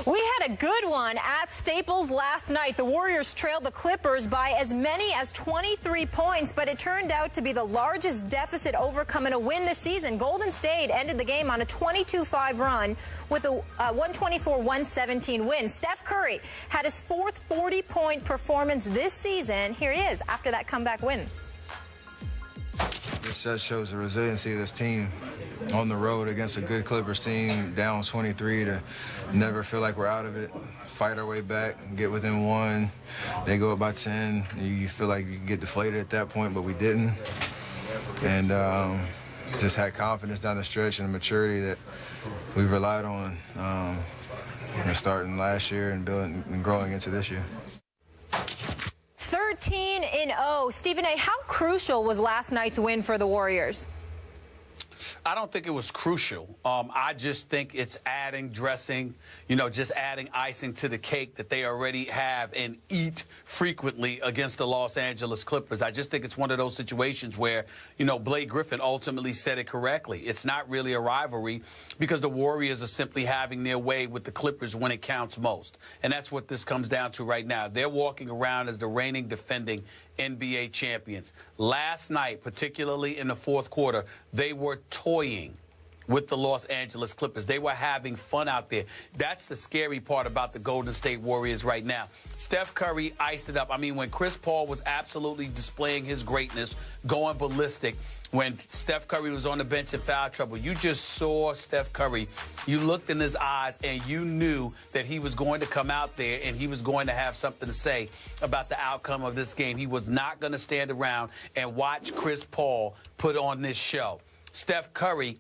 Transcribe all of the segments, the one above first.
We had a good one at Staples last night. The Warriors trailed the Clippers by as many as 23 points, but it turned out to be the largest deficit overcome in a win this season. Golden State ended the game on a 22-5 run with a 124-117 win. Steph Curry had his fourth 40-point performance this season. Here he is after that comeback win. This just shows the resiliency of this team on the road against a good Clippers team, down 23, to never feel like we're out of it, fight our way back, get within one. They go up by 10. You feel like you get deflated at that point, but we didn't. And just had confidence down the stretch and the maturity that we relied on starting last year and building and growing into this year. 13-0. Stephen A., how crucial was last night's win for the Warriors? I don't think it was crucial. I just think it's adding dressing, just adding icing to the cake that they already have and eat frequently against the Los Angeles Clippers. I just think it's one of those situations where, Blake Griffin ultimately said it correctly. It's not really a rivalry because the Warriors are simply having their way with the Clippers when it counts most. And that's what this comes down to right now. They're walking around as the reigning defending NBA champions. Last night, particularly in the fourth quarter, they were toying with the Los Angeles Clippers. They were having fun out there. That's the scary part about the Golden State Warriors right now. Steph Curry iced it up. I mean, when Chris Paul was absolutely displaying his greatness, going ballistic, when Steph Curry was on the bench in foul trouble, you just saw Steph Curry. You looked in his eyes and you knew that he was going to come out there and he was going to have something to say about the outcome of this game. He was not going to stand around and watch Chris Paul put on this show. Steph Curry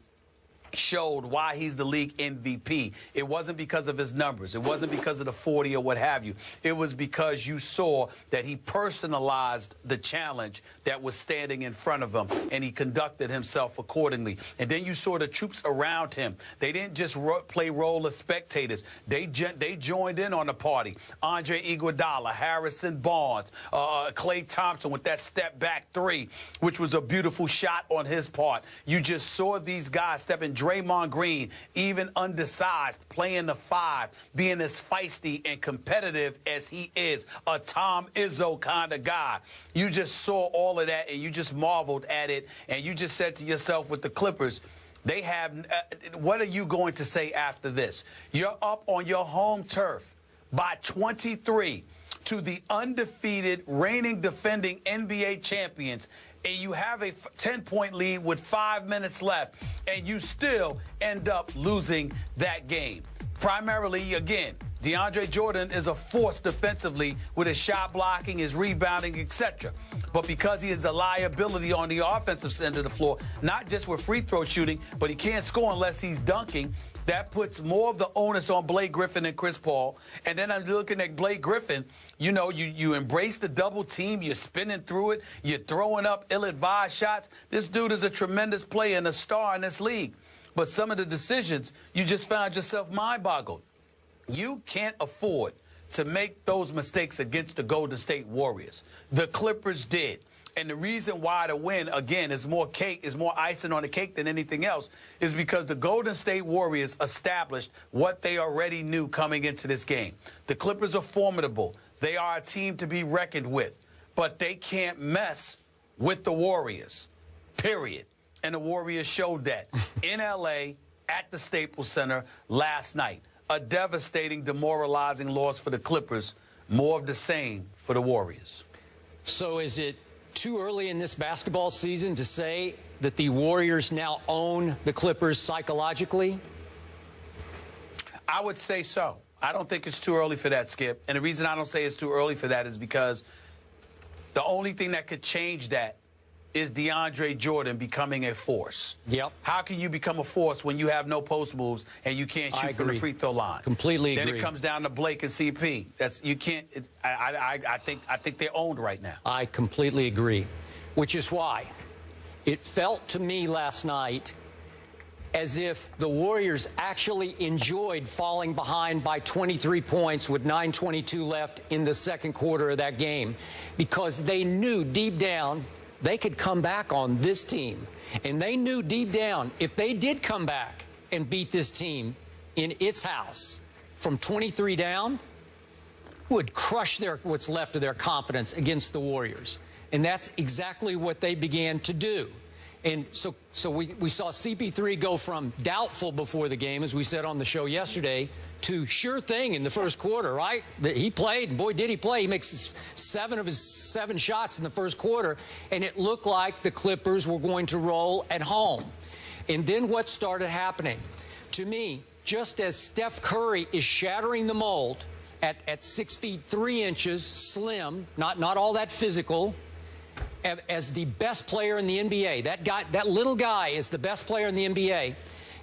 showed why he's the league MVP. It wasn't because of his numbers. It wasn't because of the 40 or what have you. It was because you saw that he personalized the challenge that was standing in front of him, and he conducted himself accordingly. And then you saw the troops around him. They didn't just play role as spectators. They joined in on the party. Andre Iguodala, Harrison Barnes, Klay Thompson with that step back three, which was a beautiful shot on his part. You just saw these guys stepping. Draymond Green, even undersized, playing the five, being as feisty and competitive as he is, a Tom Izzo kind of guy. You just saw all of that, and you just marveled at it, and you just said to yourself with the Clippers, they have, what are you going to say after this? You're up on your home turf by 23 to the undefeated, reigning, defending NBA champions, and you have a 10-point lead with 5 minutes left, and you still end up losing that game. Primarily, again, DeAndre Jordan is a force defensively with his shot blocking, his rebounding, etc. But because he is a liability on the offensive end of the floor, not just with free throw shooting, but he can't score unless he's dunking, that puts more of the onus on Blake Griffin and Chris Paul. And then I'm looking at Blake Griffin. You embrace the double team. You're spinning through it. You're throwing up ill-advised shots. This dude is a tremendous player and a star in this league. But some of the decisions, you just found yourself mind-boggled. You can't afford to make those mistakes against the Golden State Warriors. The Clippers did. And the reason why the win, again, is more icing on the cake than anything else, is because the Golden State Warriors established what they already knew coming into this game. The Clippers are formidable. They are a team to be reckoned with. But they can't mess with the Warriors, period. And the Warriors showed that in L.A. at the Staples Center last night. A devastating, demoralizing loss for the Clippers. More of the same for the Warriors. So is it too early in this basketball season to say that the Warriors now own the Clippers psychologically? I would say so. I don't think it's too early for that, Skip. And the reason I don't say it's too early for that is because the only thing that could change that is DeAndre Jordan becoming a force. Yep. How can you become a force when you have no post moves and you can't shoot from the free throw line? Completely agree. Then it comes down to Blake and CP. You can't. I think they're owned right now. I completely agree, which is why it felt to me last night as if the Warriors actually enjoyed falling behind by 23 points with 9:22 left in the second quarter of that game, because they knew deep down they could come back on this team. And they knew deep down if they did come back and beat this team in its house, from 23 down would crush what's left of their confidence against the Warriors. And that's exactly what they began to do. And so we saw CP3 go from doubtful before the game, as we said on the show yesterday, to sure thing in the first quarter, right? He played, and boy, did he play. He makes 7 of his 7 shots in the first quarter, and it looked like the Clippers were going to roll at home. And then what started happening? To me, just as Steph Curry is shattering the mold at 6 feet 3 inches, slim, not all that physical, as the best player in the NBA, that little guy is the best player in the NBA.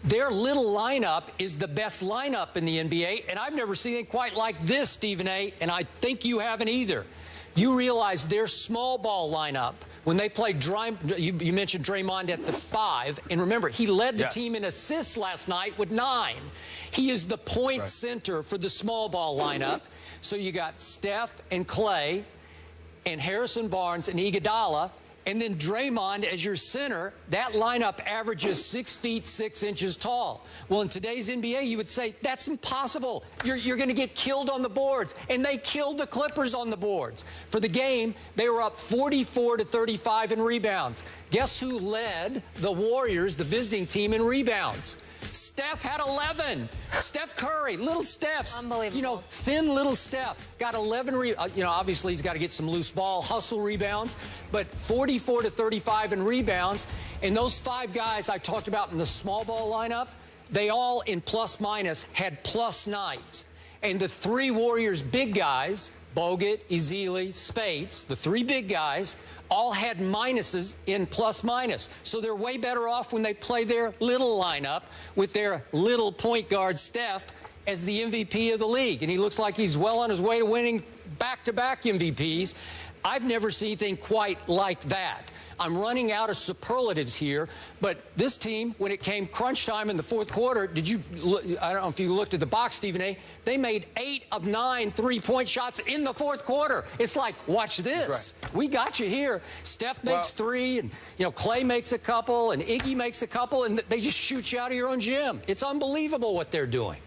Their little lineup is the best lineup in the NBA, and I've never seen it quite like this, Stephen A., and I think you haven't either. You realize their small ball lineup, when they played, you mentioned Draymond at the 5, and remember, he led the team in assists last night with 9. He is the point center for the small ball lineup. So you got Steph and Clay and Harrison Barnes and Iguodala, and then Draymond as your center. That lineup averages 6 feet 6 inches tall. Well, in today's NBA, you would say that's impossible. You're going to get killed on the boards, and they killed the Clippers on the boards. For the game, they were up 44-35 in rebounds. Guess who led the Warriors, the visiting team, in rebounds? Steph had 11. Steph Curry, little Steph's. Unbelievable. You know, thin little Steph got 11. You know, obviously he's got to get some loose ball, hustle rebounds, but 44-35 in rebounds. And those 5 guys I talked about in the small ball lineup, they all in plus minus had plus nights. And the 3 Warriors big guys, Bogut, Ezeli, Spates, the 3 big guys, all had minuses in plus minus. So they're way better off when they play their little lineup with their little point guard Steph as the MVP of the league. And he looks like he's well on his way to winning back-to-back MVPs. I've never seen anything quite like that. I'm running out of superlatives here, but this team, when it came crunch time in the fourth quarter, I don't know if you looked at the box, Stephen A., they made 8 of 9 3-point shots in the fourth quarter. It's like, watch this. Right. We got you here. Steph makes 3, and, you know, Clay makes a couple, and Iggy makes a couple, and they just shoot you out of your own gym. It's unbelievable what they're doing.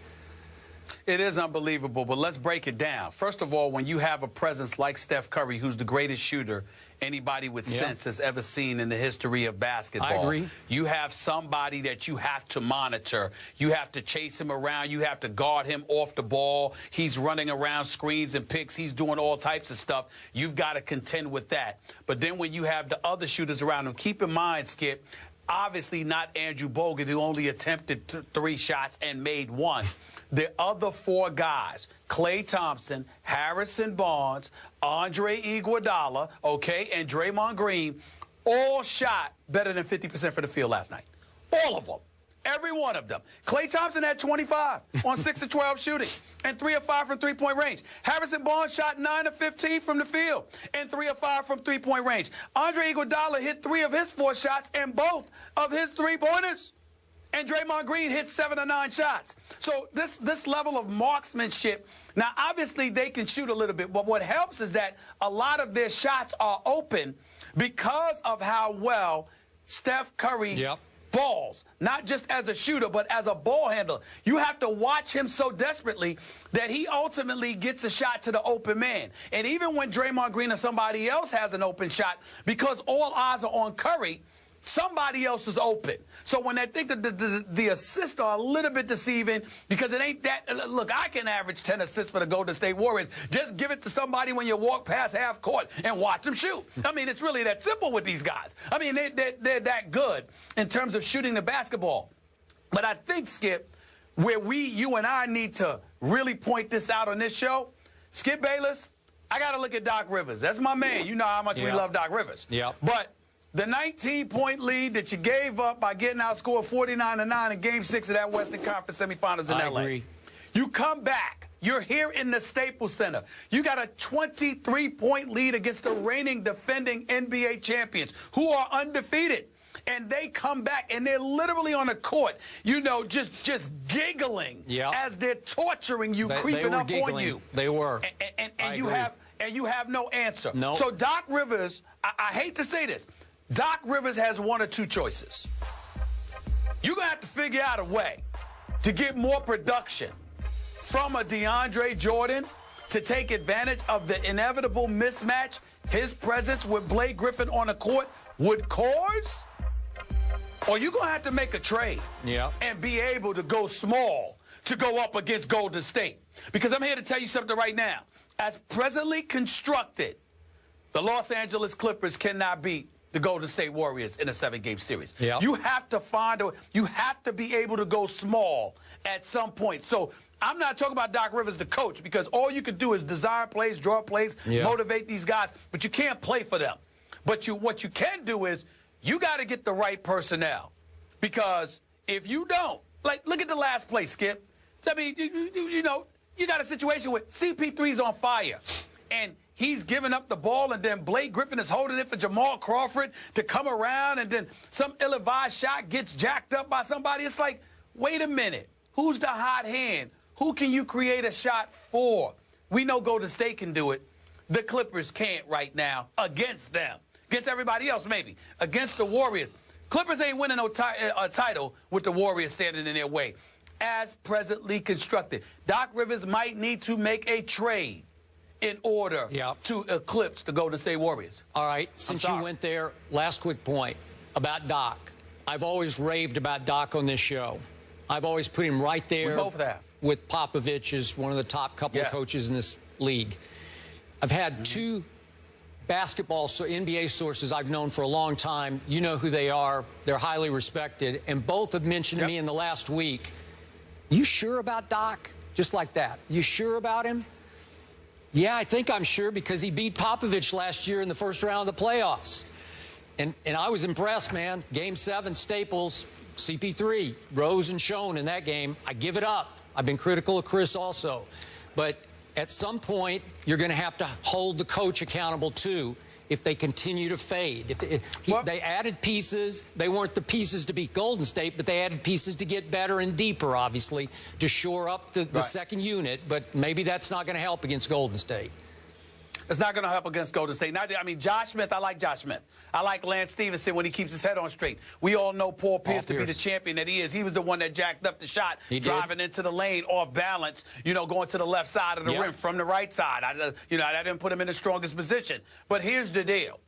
It is unbelievable, but let's break it down. First of all, when you have a presence like Steph Curry, who's the greatest shooter anybody with sense has ever seen in the history of basketball. I agree. You have somebody that you have to monitor. You have to chase him around. You have to guard him off the ball. He's running around screens and picks. He's doing all types of stuff. You've got to contend with that. But then when you have the other shooters around him, keep in mind, Skip, obviously not Andrew Bogut, who only attempted 3 shots and made 1. The other 4 guys, Klay Thompson, Harrison Barnes, Andre Iguodala, and Draymond Green, all shot better than 50% for the field last night. All of them. Every one of them. Klay Thompson had 25 on 6 of 12 shooting and 3 of 5 from three-point range. Harrison Barnes shot 9 of 15 from the field and 3 of 5 from three-point range. Andre Iguodala hit 3 of his 4 shots and both of his 3-pointers. And Draymond Green hit 7 of 9 shots. So this level of marksmanship, now obviously they can shoot a little bit, but what helps is that a lot of their shots are open because of how well Steph Curry balls, not just as a shooter, but as a ball handler. You have to watch him so desperately that he ultimately gets a shot to the open man. And even when Draymond Green or somebody else has an open shot, because all eyes are on Curry, somebody else is open. So when they think that the assists are a little bit deceiving, because it ain't that. Look, I can average 10 assists for the Golden State Warriors. Just give it to somebody when you walk past half court and watch them shoot. I mean, it's really that simple with these guys. I mean, they're that good in terms of shooting the basketball. But I think, Skip, where you and I need to really point this out on this show, Skip Bayless, I got to look at Doc Rivers. That's my man. You know how much we love Doc Rivers. But the 19-point lead that you gave up by getting outscored 49-9 in Game 6 of that Western Conference semifinals in L.A. Agree. You come back. You're here in the Staples Center. You got a 23-point lead against the reigning defending NBA champions who are undefeated. And they come back, and they're literally on the court, you know, just giggling as they're torturing you, creeping up on you. They were. And you have no answer. No. So Doc Rivers, I hate to say this, Doc Rivers has 1 or 2 choices. You're going to have to figure out a way to get more production from a DeAndre Jordan to take advantage of the inevitable mismatch his presence with Blake Griffin on the court would cause? Or you going to have to make a trade and be able to go small to go up against Golden State? Because I'm here to tell you something right now. As presently constructed, the Los Angeles Clippers cannot beat the Golden State Warriors in a 7-game series. You have to find you have to be able to go small at some point. So I'm not talking about Doc Rivers, the coach, because all you can do is design plays, draw plays, motivate these guys, but you can't play for them. But what you can do is you got to get the right personnel, because if you don't, like, look at the last play, Skip. I mean, you know, you got a situation where CP3's on fire, and he's giving up the ball, and then Blake Griffin is holding it for Jamal Crawford to come around, and then some ill-advised shot gets jacked up by somebody. It's like, wait a minute. Who's the hot hand? Who can you create a shot for? We know Golden State can do it. The Clippers can't right now against them. Against everybody else, maybe. Against the Warriors. Clippers ain't winning no title with the Warriors standing in their way. As presently constructed, Doc Rivers might need to make a trade in order to eclipse the Golden State Warriors. All right, since you went there, last quick point about Doc. I've always raved about Doc on this show. I've always put him right there. We both have. With Popovich as one of the top couple of coaches in this league. I've had two basketball, NBA sources I've known for a long time. You know who they are. They're highly respected. And both have mentioned to me in the last week, you sure about Doc? Just like that. You sure about him? Yeah, I think I'm sure, because he beat Popovich last year in the first round of the playoffs. And I was impressed, man. Game 7, Staples, CP3, rose and shone in that game. I give it up. I've been critical of Chris also. But at some point, you're going to have to hold the coach accountable, too, if they continue to fade. They added pieces. They weren't the pieces to beat Golden State, but they added pieces to get better and deeper, obviously, to shore up the second unit. But maybe that's not going to help against Golden State. It's not going to help against Golden State. I mean, Josh Smith, I like Josh Smith. I like Lance Stevenson when he keeps his head on straight. We all know Paul Pierce to be the champion that he is. He was the one that jacked up the shot, driving into the lane off balance, you know, going to the left side of the rim from the right side. I didn't put him in the strongest position. But here's the deal.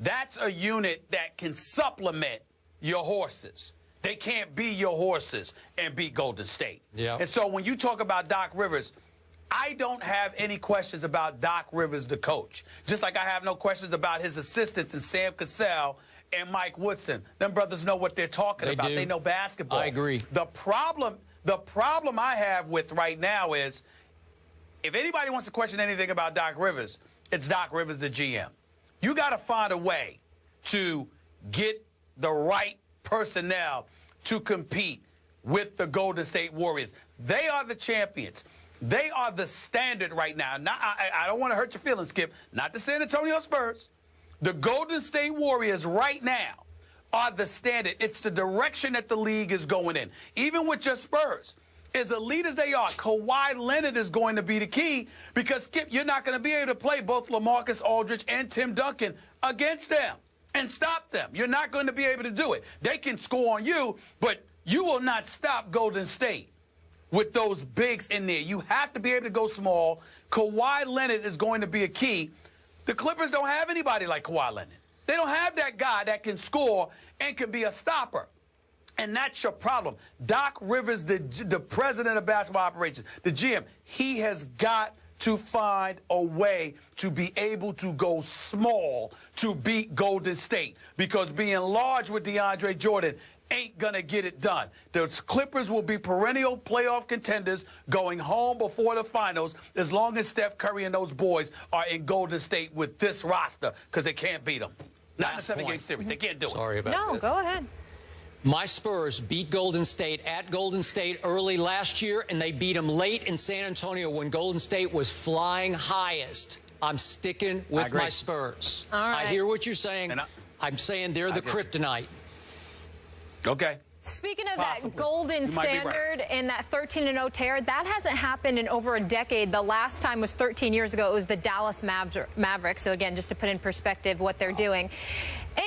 That's a unit that can supplement your horses. They can't be your horses and beat Golden State. And so when you talk about Doc Rivers, I don't have any questions about Doc Rivers, the coach. Just like I have no questions about his assistants and Sam Cassell and Mike Woodson. Them brothers know what they're talking about. They know basketball. I agree. The problem I have with right now is, if anybody wants to question anything about Doc Rivers, it's Doc Rivers, the GM. You got to find a way to get the right personnel to compete with the Golden State Warriors. They are the champions. They are the standard right now. I don't want to hurt your feelings, Skip. Not the San Antonio Spurs. The Golden State Warriors right now are the standard. It's the direction that the league is going in. Even with your Spurs, as elite as they are, Kawhi Leonard is going to be the key, because, Skip, you're not going to be able to play both LaMarcus Aldridge and Tim Duncan against them and stop them. You're not going to be able to do it. They can score on you, but you will not stop Golden State with those bigs in there. You have to be able to go small. Kawhi Leonard is going to be a key. The Clippers don't have anybody like Kawhi Leonard. They don't have that guy that can score and can be a stopper. And that's your problem. Doc Rivers, the president of basketball operations, the GM, he has got to find a way to be able to go small to beat Golden State, because being large with DeAndre Jordan ain't going to get it done. The Clippers will be perennial playoff contenders going home before the finals as long as Steph Curry and those boys are in Golden State with this roster, because they can't beat them. Not in a 7-game series. They can't do it. Sorry about this. No, go ahead. My Spurs beat Golden State at Golden State early last year, and they beat them late in San Antonio when Golden State was flying highest. I'm sticking with my Spurs. All right. I hear what you're saying. I'm saying they're the kryptonite. Okay. Speaking of Possibly. that golden You might be right. standard and that 13-0 tear, that hasn't happened in over a decade. The last time was 13 years ago. It was the Dallas Mavericks. So, again, just to put in perspective what they're doing.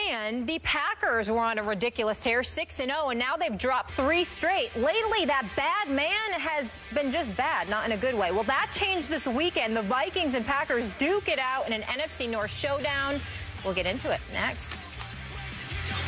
And the Packers were on a ridiculous tear, 6-0, and now they've dropped 3 straight. Lately, that bad man has been just bad, not in a good way. Well, that changed this weekend. The Vikings and Packers duke it out in an NFC North showdown. We'll get into it next.